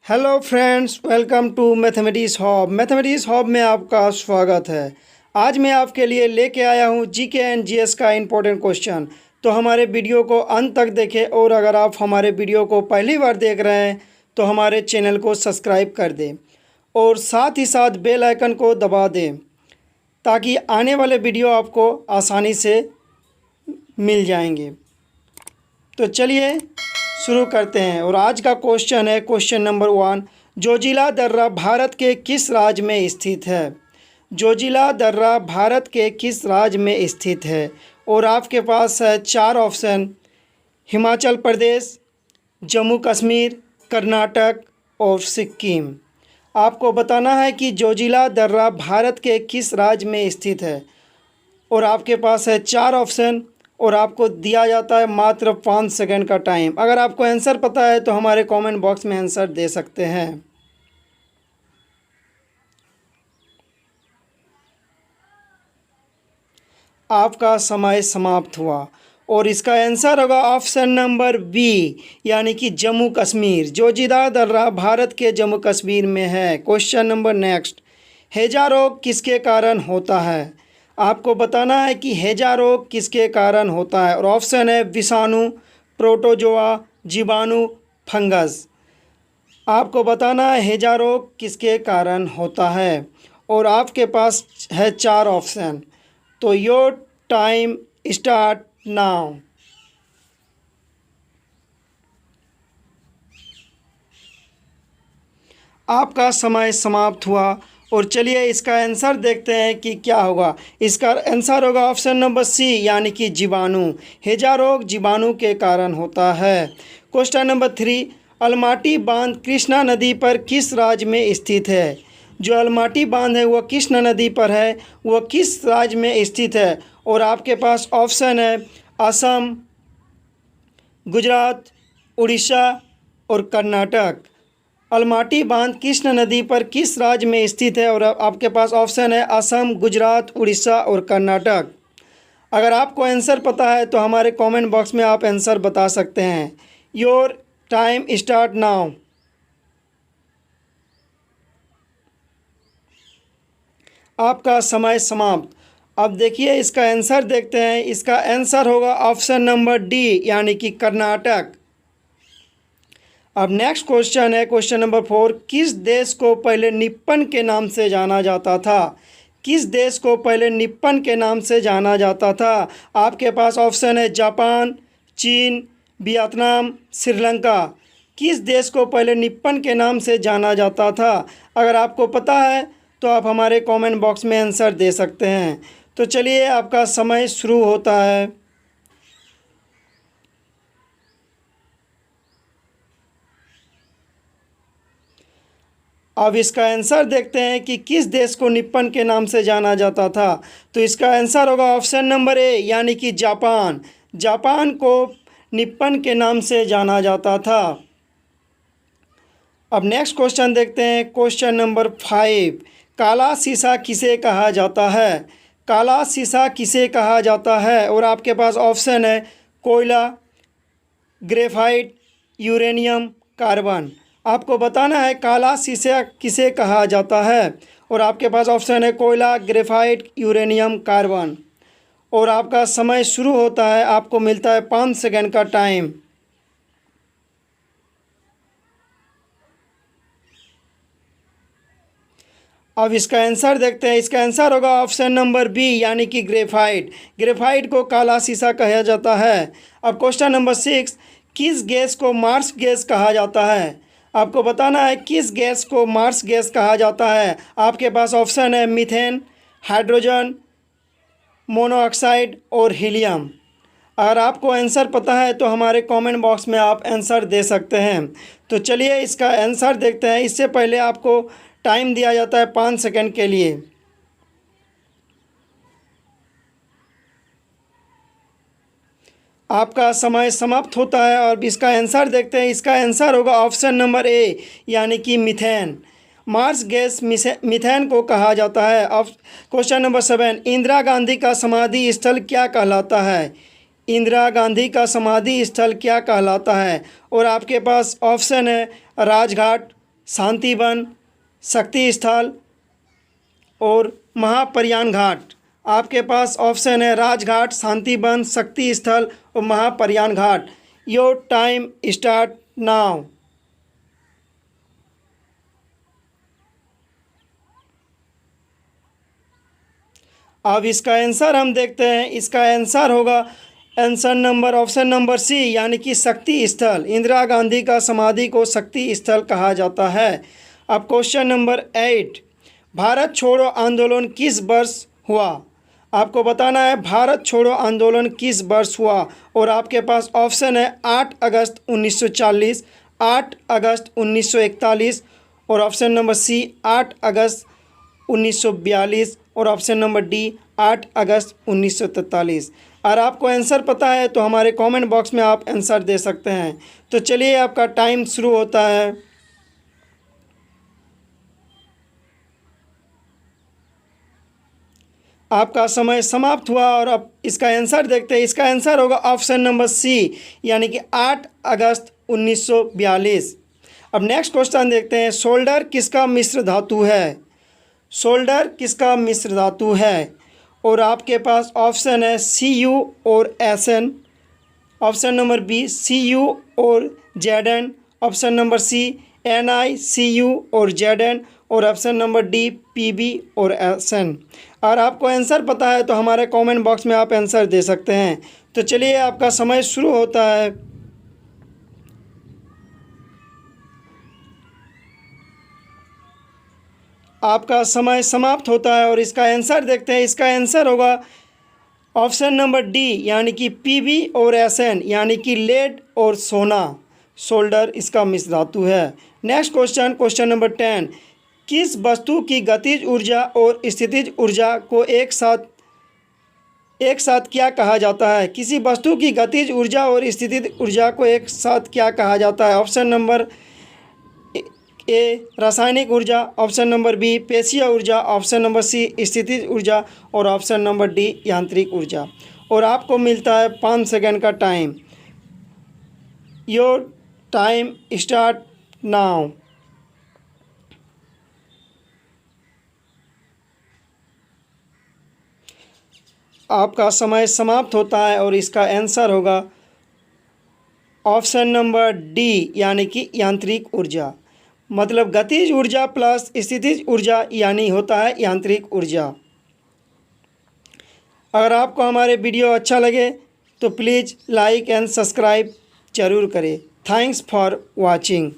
Hello friends, welcome to mathematics hub. Mathematics hub में आपका स्वागत है। आज मैं आपके लिए लेके आया हूँ जीके एंड जीएस का इम्पोर्टेंट क्वेश्चन। तो हमारे वीडियो को अंत तक देखें और अगर आप हमारे वीडियो को पहली बार देख रहे हैं तो हमारे चैनल को सब्सक्राइब कर दें और साथ ही साथ बेल आइकन को दबा दें ताकि आने वाले वीडियो आपको आसानी से मिल जाएंगे। तो चलिए शुरू करते हैं। और आज का क्वेश्चन है क्वेश्चन नंबर 1। जोजिला दर्रा भारत के किस राज्य में स्थित है? जोजिला दर्रा भारत के किस राज्य में स्थित है? और आपके पास है 4 ऑप्शन: हिमाचल प्रदेश, जम्मू कश्मीर, कर्नाटक और सिक्किम। आपको बताना है कि जोजिला दर्रा भारत के किस राज्य में स्थित है और आपके पास है 4 ऑप्शन और आपको दिया जाता है मात्र 5 सेकंड का टाइम। अगर आपको आंसर पता है तो हमारे कमेंट बॉक्स में आंसर दे सकते हैं। आपका समय समाप्त हुआ और इसका आंसर होगा ऑप्शन नंबर बी, यानी कि जम्मू कश्मीर। जोजिला दर्रा भारत के जम्मू कश्मीर में है। Question number next. हैजा रोग किसके कारण होता है? आपको बताना है कि हैजा रोग किसके कारण होता है और ऑप्शन है विषाणु, प्रोटोजोआ, जीवाणु, फंगस। आपको बताना है हैजा रोग किसके कारण होता है और आपके पास है 4 ऑप्शन। तो योर टाइम स्टार्ट नाउ। आपका समय समाप्त हुआ और चलिए इसका आंसर देखते हैं कि क्या होगा। इसका आंसर होगा ऑप्शन नंबर सी, यानी कि जीवाणु। हैजा रोग जीवाणु के कारण होता है। Question number 3। अलमाटी बांध कृष्णा नदी पर किस राज्य में स्थित है? जो अलमाटी बांध है वह कृष्णा नदी पर है, वह किस राज्य में स्थित है? और आपके पास ऑप्शन है असम, गुजरात, उड़ीसा और कर्नाटक। अलमाटी बांध कृष्णा नदी पर किस राज्य में स्थित है? और आपके पास ऑप्शन है असम, गुजरात, उड़ीसा और कर्नाटक। अगर आपको आंसर पता है तो हमारे कमेंट बॉक्स में आप आंसर बता सकते हैं। Your time start now. आपका समय समाप्त। अब देखिए इसका आंसर देखते हैं। इसका आंसर होगा ऑप्शन नंबर डी, यानी कि कर्नाटक। अब नेक्स्ट क्वेश्चन है क्वेश्चन नंबर 4। किस देश को पहले निप्पन के नाम से जाना जाता था? किस देश को पहले निप्पन के नाम से जाना जाता था? आपके पास ऑप्शन है जापान, चीन, वियतनाम, श्रीलंका। किस देश को पहले निप्पन के नाम से जाना जाता था? अगर आपको पता है तो आप हमारे कमेंट बॉक्स में आंसर दे सकते हैं। तो चलिए आपका समय शुरू होता है। अब इसका आंसर देखते हैं कि किस देश को निप्पन के नाम से जाना जाता था। तो इसका आंसर होगा ऑप्शन नंबर ए, यानी कि जापान। जापान को निप्पन के नाम से जाना जाता था। अब नेक्स्ट क्वेश्चन देखते हैं क्वेश्चन नंबर 5। काला शीशा किसे कहा जाता है? काला शीशा किसे कहा जाता है? और आपके पास ऑप्शन है कोयला, ग्रेफाइट, यूरेनियम, कार्बन। आपको बताना है काला शीशा किसे कहा जाता है और आपके पास ऑप्शन है कोयला, ग्रेफाइट, यूरेनियम, कार्बन। और आपका समय शुरू होता है। आपको मिलता है 5 सेकंड का टाइम। अब इसका आंसर देखते हैं। इसका आंसर होगा ऑप्शन नंबर बी, यानी कि ग्रेफाइट। ग्रेफाइट को काला शीशा कहा जाता है। अब क्वेश्चन नंबर 6। किस गैस को मार्स गैस कहा जाता है? आपको बताना है किस गैस को मार्स गैस कहा जाता है। आपके पास ऑप्शन है मीथेन, हाइड्रोजन, मोनोऑक्साइड और हीलियम। अगर आपको आंसर पता है तो हमारे कमेंट बॉक्स में आप आंसर दे सकते हैं। तो चलिए इसका आंसर देखते हैं। इससे पहले आपको टाइम दिया जाता है 5 सेकंड के लिए। आपका समय समाप्त होता है और इसका आंसर देखते हैं। इसका आंसर होगा ऑप्शन नंबर ए, यानी कि मीथेन। मार्स गैस मीथेन को कहा जाता है। अब क्वेश्चन नंबर 7। इंदिरा गांधी का समाधि स्थल क्या कहलाता है? इंदिरा गांधी का समाधि स्थल क्या कहलाता है? और आपके पास ऑप्शन है राजघाट, शांति वन, शक्ति स्थल और महाप्रयाण घाट। आपके पास ऑप्शन है राजघाट, शांति वन, शक्ति स्थल और Mahaprayan Ghat. Your time start now. अब इसका आंसर हम देखते हैं। इसका आंसर होगा ऑप्शन नंबर सी, यानी कि शक्ति स्थल। इंदिरा गांधी का समाधि को शक्ति स्थल कहा जाता है। अब क्वेश्चन नंबर 8, भारत छोड़ो आंदोलन किस वर्ष हुआ? आपको बताना है भारत छोड़ो आंदोलन किस वर्ष हुआ। और आपके पास ऑप्शन है 8 अगस्त 1940, 8 अगस्त 1941 और ऑप्शन नंबर सी 8 अगस्त 1942 और ऑप्शन नंबर डी 8 अगस्त 1943। अगर आपको आंसर पता है तो हमारे कमेंट बॉक्स में आप आंसर दे सकते हैं। तो चलिए आपका टाइम शुरू होता है। आपका समय समाप्त हुआ और अब इसका आंसर देखते हैं। इसका आंसर होगा ऑप्शन नंबर सी, यानी कि 8 अगस्त 1942। अब नेक्स्ट क्वेश्चन देखते हैं। सोल्डर किसका मिश्र धातु है? सोल्डर किसका मिश्र धातु है? और आपके पास ऑप्शन है Cu और Sn, option number B Cu और Zn, option number C NiCu और Zn और ऑप्शन नंबर डी Pb और Sn। और आपको आंसर पता है तो हमारे कमेंट बॉक्स में आप आंसर दे सकते हैं। तो चलिए आपका समय शुरू होता है। आपका समय समाप्त होता है और इसका आंसर देखते हैं। इसका आंसर होगा ऑप्शन नंबर डी, यानी कि Pb और Sn, यानी कि लेड और सोना। सोल्डर इसका मिश्र धातु है। नेक्स्ट क्वेश्चन, क्वेश्चन नंबर 10, किस वस्तु की गतिज ऊर्जा और स्थितिज ऊर्जा को एक साथ क्या कहा जाता है? किसी वस्तु की गतिज ऊर्जा और स्थितिज ऊर्जा को एक साथ क्या कहा जाता है? ऑप्शन नंबर ए रासायनिक ऊर्जा, ऑप्शन नंबर बी पेशीय ऊर्जा, ऑप्शन नंबर सी स्थितिज ऊर्जा और ऑप्शन नंबर डी यांत्रिक ऊर्जा। और आपको मिलता है 5 सेकंड का time. Your time start now. आपका समय समाप्त होता है और इसका आंसर होगा ऑप्शन नंबर डी, यानी कि यांत्रिक ऊर्जा। मतलब गतिज ऊर्जा प्लस स्थितिज ऊर्जा यानी होता है यांत्रिक ऊर्जा। अगर आपको हमारे वीडियो अच्छा लगे तो प्लीज़ लाइक एंड सब्सक्राइब ज़रूर करें। Thanks for watching.